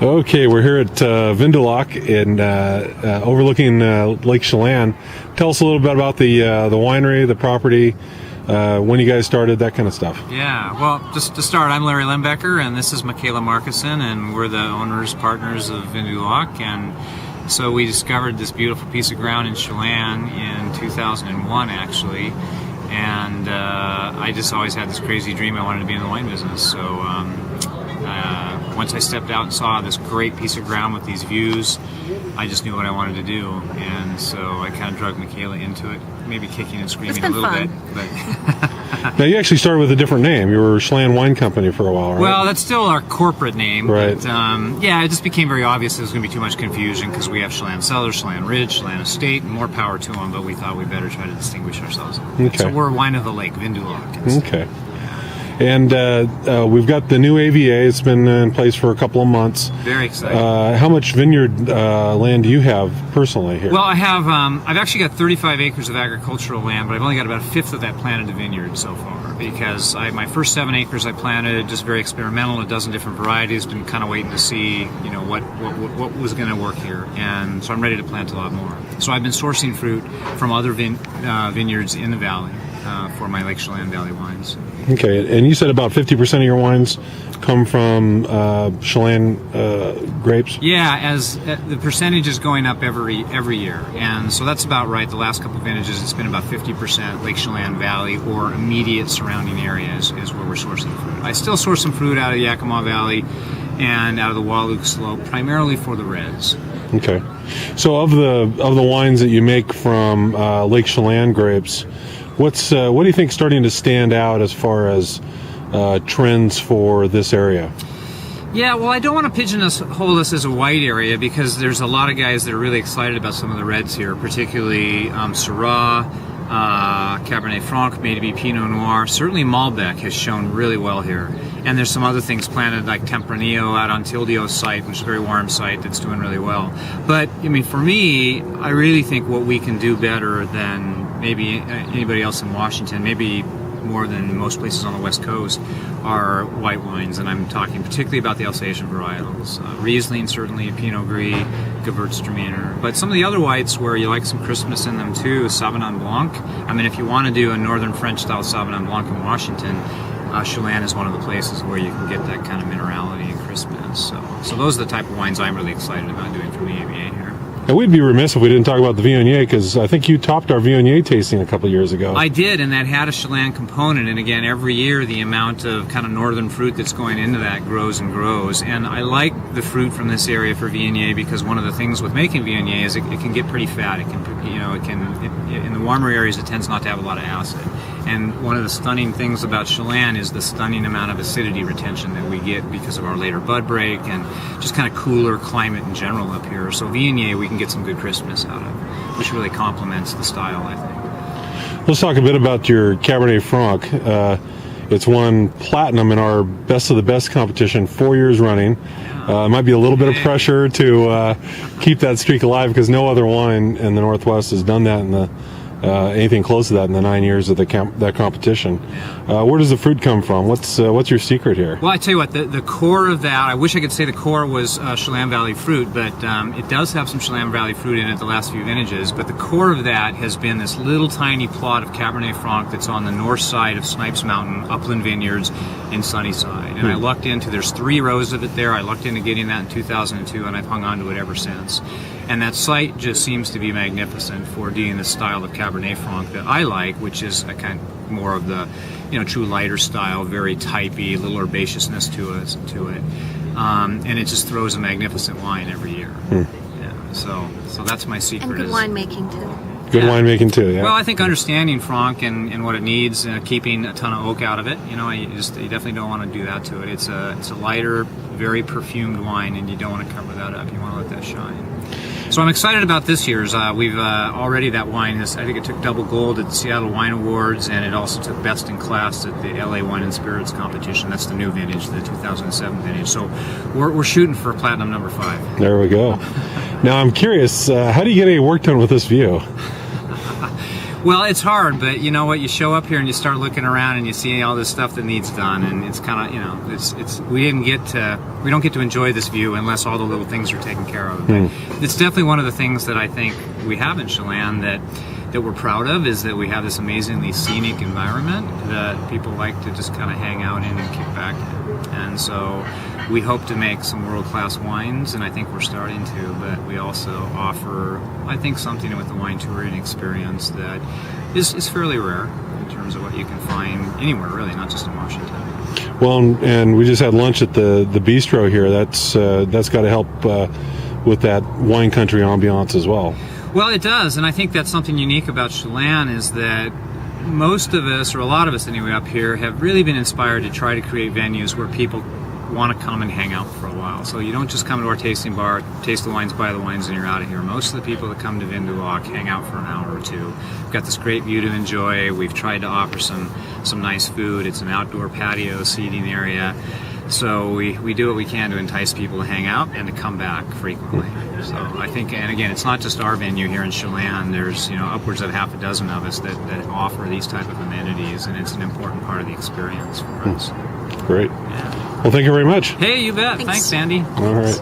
Okay, we're here at Vin du Lac and overlooking Lake Chelan. Tell us a little bit about the winery, the property, when you guys started, that kind of stuff. Yeah, well, just to start, I'm Larry Lehmbecker, and this is Michaela Markusson, and we're the owners, partners of Vin du Lac. And so we discovered this beautiful piece of ground in Chelan in 2001, actually. And I just always had this crazy dream I wanted to be in the wine business. So once I stepped out and saw this great piece of ground with these views, I just knew what I wanted to do. And so I kind of drug Michaela into it, maybe kicking and screaming a little bit. But now, you actually started with a different name. You were Chelan Wine Company for a while, right? Well, that's still our corporate name. Right. But, yeah, it just became very obvious there was going to be too much confusion because we have Chelan Cellar, Chelan Ridge, Chelan Estate, and more power to them, but we thought we'd better try to distinguish ourselves. Okay. So we're Wine of the Lake, Vin du Lac. Okay. And we've got the new AVA. It's been in place for a couple of months. Very exciting. How much vineyard land do you have personally here? Well, I have. I've actually got 35 acres of agricultural land, but I've only got about a fifth of that planted to vineyard so far. Because my first 7 acres I planted just very experimental, a dozen different varieties. Been kind of waiting to see, you know, what was going to work here, and so I'm ready to plant a lot more. So I've been sourcing fruit from other vineyards in the valley for my Lake Chelan Valley wines. Okay, and you said about 50% of your wines come from Chelan grapes? Yeah, as the percentage is going up every year, and so that's about right. The last couple of vintages, it's been about 50% Lake Chelan Valley or immediate surrounding areas is where we're sourcing fruit. I still source some fruit out of the Yakima Valley and out of the Wahluke Slope, primarily for the reds. Okay, so of the wines that you make from Lake Chelan grapes, what do you think is starting to stand out as far as trends for this area? Yeah, well, I don't want to pigeonhole this as a white area because there's a lot of guys that are really excited about some of the reds here, particularly Syrah, Cabernet Franc, maybe Pinot Noir. Certainly Malbec has shown really well here. And there's some other things planted like Tempranillo out on Tildio's site, which is a very warm site that's doing really well. But, I mean, for me, I really think what we can do better than maybe anybody else in Washington, maybe more than most places on the West Coast, are white wines, and I'm talking particularly about the Alsatian varietals. Riesling, certainly, Pinot Gris, Gewürztraminer. But some of the other whites where you like some crispness in them too, Sauvignon Blanc. I mean, if you want to do a Northern French-style Sauvignon Blanc in Washington, Chelan is one of the places where you can get that kind of minerality and crispness. So those are the type of wines I'm really excited about doing from the AVA here. And we'd be remiss if we didn't talk about the Viognier, because I think you topped our Viognier tasting a couple of years ago. I did, and that had a Chelan component. And again, every year the amount of kind of northern fruit that's going into that grows and grows. And I like the fruit from this area for Viognier because one of the things with making Viognier is it can get pretty fat. It can, you know, in the warmer areas it tends not to have a lot of acid. And one of the stunning things about Chelan is the stunning amount of acidity retention that we get because of our later bud break and just kind of cooler climate in general up here. So Viognier we can get some good crispness out of, which really complements the style, I think. Let's talk a bit about your Cabernet Franc. It's won platinum in our Best of the Best competition 4 years running. It might be a little bit of pressure to keep that streak alive because no other wine in the Northwest has done that in the anything close to that in the 9 years of that competition. Where does the fruit come from? What's your secret here? Well, I tell you what, the core of that, I wish I could say the core was Chelan Valley fruit, but it does have some Chelan Valley fruit in it the last few vintages, but the core of that has been this little tiny plot of Cabernet Franc that's on the north side of Snipes Mountain, Upland Vineyards in Sunnyside. And I lucked into, there's 3 rows of it there, I lucked into getting that in 2002, and I've hung on to it ever since. And that site just seems to be magnificent for doing the style of Cabernet Franc that I like, which is a kind of more of the, you know, true lighter style, very typey, a little herbaceousness to it, and it just throws a magnificent wine every year. Yeah, so that's my secret. And good winemaking too. Good winemaking too. Yeah. Well, I think understanding Franc and what it needs, keeping a ton of oak out of it. You know, you definitely don't want to do that to it. It's a lighter, very perfumed wine, and you don't want to cover that up. You want to let that shine. So I'm excited about this year's. We've already, that wine has, I think it took double gold at the Seattle Wine Awards, and it also took best in class at the LA Wine and Spirits competition. That's the new vintage, the 2007 vintage. So we're shooting for platinum number 5. There we go. Now I'm curious, how do you get any work done with this view? Well, it's hard, but you know what? You show up here and you start looking around and you see all this stuff that needs done, and it's kind of, you know, we don't get to enjoy this view unless all the little things are taken care of. But it's definitely one of the things that I think we have in Chelan that we're proud of, is that we have this amazingly scenic environment that people like to just kind of hang out in and kick back in. And so we hope to make some world-class wines, and I think we're starting to, but we also offer, I think, something with the wine touring experience that is fairly rare in terms of what you can find anywhere, really, not just in Washington. Well, and we just had lunch at the bistro here. That's got to help with that wine country ambiance as well. Well, it does, and I think that's something unique about Chelan, is that most of us, or a lot of us anyway up here, have really been inspired to try to create venues where people want to come and hang out for a while. So you don't just come to our tasting bar, taste the wines, buy the wines, and you're out of here. Most of the people that come to Vin du Lac hang out for an hour or two. We've got this great view to enjoy. We've tried to offer some nice food. It's an outdoor patio seating area. So we do what we can to entice people to hang out and to come back frequently. So I think, and again, it's not just our venue here in Chelan. There's, you know, upwards of half a dozen of us that offer these type of amenities, and it's an important part of the experience for us. Great. Yeah. Well, thank you very much. Hey, you bet. Thanks, Andy. All right.